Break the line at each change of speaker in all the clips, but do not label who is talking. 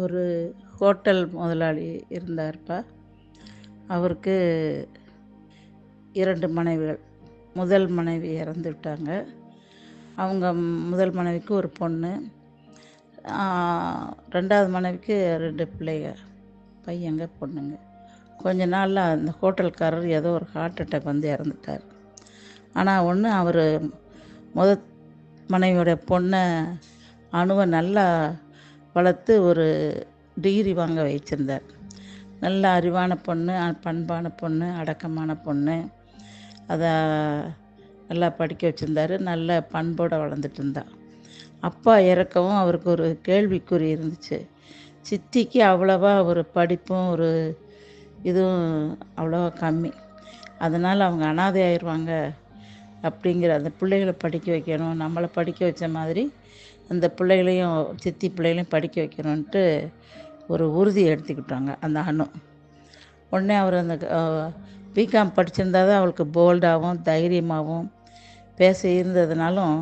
ஒரு ஹோட்டல் முதலாளி இருந்தார்ப்பா. அவருக்கு 2 மனைவிகள். முதல் மனைவி இறந்துவிட்டாங்க. அவங்க முதல் மனைவிக்கு ஒரு பொண்ணு. 2வது மனைவிக்கு 2 பிள்ளைங்க, பையங்க, பொண்ணுங்க. கொஞ்ச நாளில் அந்த ஹோட்டல்காரர் ஏதோ ஒரு ஹார்ட் அட்டாக் வந்து இறந்துட்டார். ஆனால் அவர் முதல் மனைவியோட பொண்ணை அணுவை நல்லா வளர்த்து ஒரு டிகிரி வாங்க வச்சுருந்தார். நல்ல அறிவான பொண்ணு, பண்பான பொண்ணு, அடக்கமான பொண்ணு. அதை நல்லா படிக்க வச்சுருந்தார். நல்ல பண்போடு வளர்ந்துட்டு இருந்தா. அப்பா இறக்கவும் அவருக்கு ஒரு கேள்விக்குறி இருந்துச்சு. சித்திக்கு அவ்வளவா ஒரு படிப்பும் ஒரு இதுவும் அவ்வளோவா கம்மி. அதனால் அவங்க அனாதை ஆயிடுவாங்க அப்படிங்கிற, அந்த பிள்ளைகளை படிக்க வைக்கணும், நம்மளை படிக்க வச்ச மாதிரி அந்த பிள்ளைகளையும், சித்தி பிள்ளைகளையும் படிக்க வைக்கணுன்ட்டு ஒரு உறுதி எடுத்துக்கிட்டாங்க அந்த அணு. உடனே அவர் அந்த பிகாம் படிச்சிருந்தா தான் அவளுக்கு போல்டாகவும் தைரியமாகவும் பேச இருந்ததுனாலும்,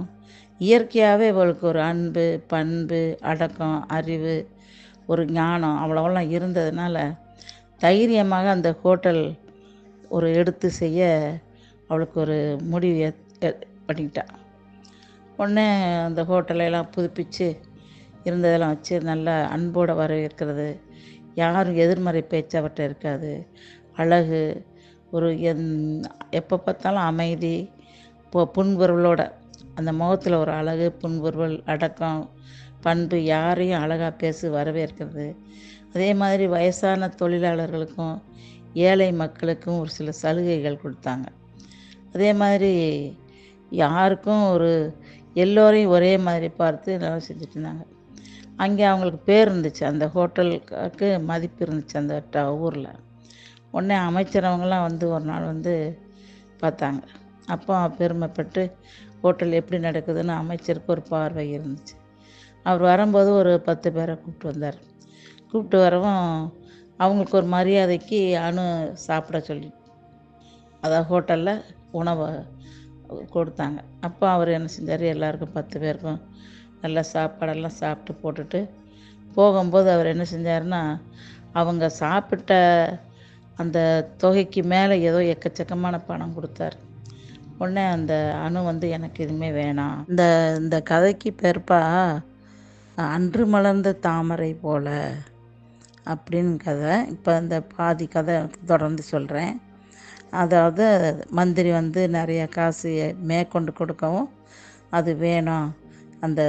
இயற்கையாகவே அவளுக்கு ஒரு அன்பு, பண்பு, அடக்கம், அறிவு, ஒரு ஞானம் அவ்வளோவெல்லாம் இருந்ததுனால தைரியமாக அந்த ஹோட்டல் ஒரு எடுத்து செய்ய அவளுக்கு ஒரு முடிவு பண்ணிக்கிட்டாள். உடனே அந்த ஹோட்டலையெல்லாம் புதுப்பித்து இருந்ததெல்லாம் வச்சு நல்லா அன்போடு வரவேற்கிறது, யாரும் எதிர்மறை பேச்சு அவர்கிட்ட இருக்காது. அழகு, ஒரு எப்போ பார்த்தாலும் அமைதி, புன்முறுவலோட, அந்த முகத்தில் ஒரு அழகு, புன்முறுவல், அடக்கம், பண்பு, யாரையும் அழகாக பேசி வரவேற்கிறது. அதே மாதிரி வயசான தொழிலாளர்களுக்கும் ஏழை மக்களுக்கும் ஒரு சில சலுகைகள் கொடுத்தாங்க. அதே மாதிரி யாருக்கும் எல்லோரையும் ஒரே மாதிரி பார்த்து நல்லா செஞ்சுட்டு இருந்தாங்க. அங்கே அவங்களுக்கு பேர் இருந்துச்சு, அந்த ஹோட்டலுக்கு மதிப்பு இருந்துச்சு அந்த ஊரில். உடனே அமைச்சரவங்களாம் ஒரு நாள் பார்த்தாங்க. அப்போ பெருமைப்பட்டு ஹோட்டல் எப்படி நடக்குதுன்னு அமைச்சருக்கு ஒரு பார்வை இருந்துச்சு. அவர் வரும்போது ஒரு 10 பேரை கூப்பிட்டு வந்தார். கூப்பிட்டு வரவும் அவங்களுக்கு ஒரு மரியாதைக்கு அணு சாப்பிட சொல்லி, அதாவது ஹோட்டலில் உணவை கொடுத்தாங்க. அப்போ அவர் என்ன செஞ்சார், எல்லாருக்கும் 10 பேருக்கும் நல்லா சாப்பாடெல்லாம் சாப்பிட்டு போட்டுட்டு போகும்போது அவர் என்ன செஞ்சாருன்னா, அவங்க சாப்பிட்ட அந்த தொகைக்கு மேலே ஏதோ எக்கச்சக்கமான பணம் கொடுத்தார். உடனே அந்த அணு எனக்கு எதுவுமே வேணாம், இந்த கதைக்கு பேர்ப்பா அன்று மலர்ந்த தாமரை போல அப்படின்னு கதை. இப்போ இந்த பாதி கதை தொடர்ந்து சொல்கிறேன். அதாவது மந்திரி நிறைய காசு மேற்கொண்டு கொடுக்கவும், அது வேணும், அந்த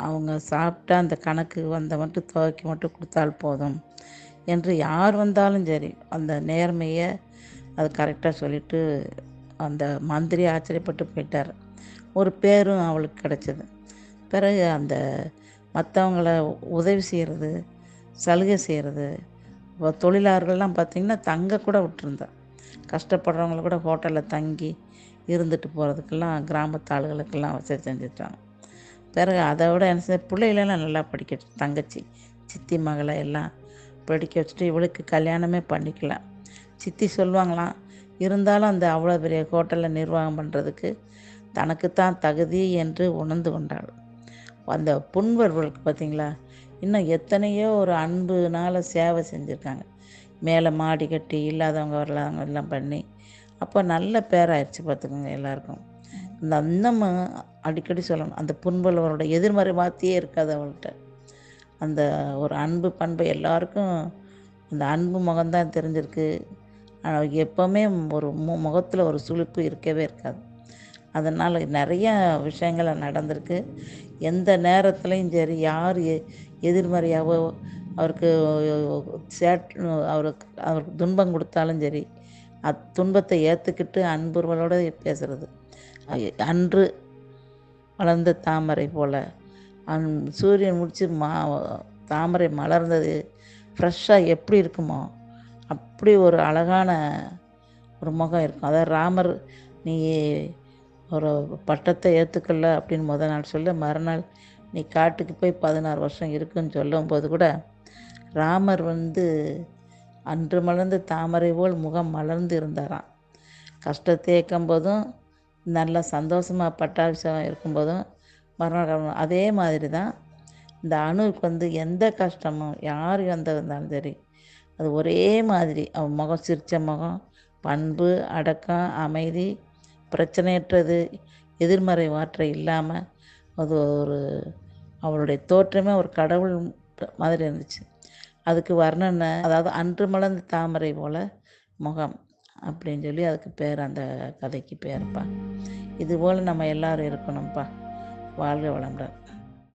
அவங்க சாப்பிட்ட அந்த கணக்கு மட்டும் தொகைக்கு மட்டும் கொடுத்தால் போதும் என்று யார் வந்தாலும் சரி அந்த நேர்மையை அது கரெக்டாக சொல்லிவிட்டு அந்த மந்திரி ஆச்சரியப்பட்டு போயிட்டார். ஒரு பேரும் அவளுக்கு கிடச்சிது. பிறகு அந்த மற்றவங்கள உதவி செய்கிறது, சலுகை செய்கிறது, தொழிலாளர்கள்லாம் பார்த்திங்கன்னா தங்க கூட விட்டுருந்தா. கஷ்டப்படுறவங்கள கூட ஹோட்டலில் தங்கி இருந்துட்டு போகிறதுக்கெல்லாம் கிராமத்து ஆளுகளுக்கெல்லாம் வசதி செஞ்சுட்டாங்க. பிறகு அதை விட என்ன செய்ய, பிள்ளைகளெல்லாம் நல்லா படிக்க வச்சு, தங்கச்சி சித்தி மகளை எல்லாம் படிக்க வச்சுட்டு இவளுக்கு கல்யாணமே பண்ணிக்கலாம். சித்தி சொல்லுவாங்களாம், இருந்தாலும் அந்த அவ்வளோ பெரிய ஹோட்டலில் நிர்வாகம் பண்ணுறதுக்கு தனக்குத்தான் தகுதி என்று உணர்ந்து கொண்டாள். அந்த புன்வர்களுக்கு பார்த்திங்களா, இன்னும் எத்தனையோ ஒரு அன்புனால் சேவை செஞ்சுருக்காங்க. மேலே மாடி கட்டி இல்லாதவங்க வரலாங்க எல்லாம் பண்ணி, அப்போ நல்ல பேராயிடுச்சு பார்த்துக்கோங்க எல்லாருக்கும். இந்த இன்னமும் அடிக்கடி சொல்லணும், அந்த புண்பலவரோட எதிர்மறை வார்த்தையே இருக்காது அவள்கிட்ட. அந்த ஒரு அன்பு பண்பு எல்லாருக்கும், அந்த அன்பு முகம்தான் தெரிஞ்சிருக்கு. எப்போவுமே ஒரு முகத்தில் ஒரு சுளிப்பு இருக்கவே இருக்காது. அதனால் நிறைய விஷயங்கள் நடந்திருக்கு. எந்த நேரத்துலையும் சரி, யார் எதிர்மறையாகவோ அவருக்கு அவருக்கு துன்பம் கொடுத்தாலும் சரி, துன்பத்தை ஏற்றுக்கிட்டு அன்புறவளோடு பேசுகிறது. அன்று மலர்ந்த தாமரை போல் சூரியன் முடித்து தாமரை மலர்ந்தது ஃப்ரெஷ்ஷாக எப்படி இருக்குமோ அப்படி ஒரு அழகான ஒரு முகம் இருக்கும். அதாவது ராமர் நீ ஒரு பட்டத்தை ஏற்றுக்கல அப்படின்னு முதல் நாள் சொல்ல, மறுநாள் நீ காட்டுக்கு போய் 16 வருஷம் இருக்குன்னு சொல்லும்போது கூட ராமர் அன்று மலர்ந்த தாமரை போல் முகம் மலர்ந்து இருந்தாராம். கஷ்டத்தை ஏற்கும் போதும், நல்லா சந்தோஷமாக பட்டாபிஷேகம் இருக்கும்போதும் மறுநாள் அதே மாதிரி தான் இந்த அணுவுக்கு வந்து எந்த கஷ்டமும் யார் வந்தாலும் சரி, அது ஒரே மாதிரி அவன் முகம், சிரித்த முகம், பண்பு, அடக்கம், அமைதி, பிரச்சனையற்றது, எதிர்மறை வார்த்தை இல்லாமல், அது ஒரு அவளுடைய தோற்றமே ஒரு கடவுள் மாதிரி இருந்துச்சு. அதுக்கு வர்ணனை, அதாவது அன்று மலர்ந்த தாமரை போல் முகம் அப்படின்னு சொல்லி அதுக்கு பேர், அந்த கதைக்கு பேர்ப்பா. இதுபோல் நம்ம எல்லோரும் இருக்கணும்ப்பா. வாழ்க வளமுடன்.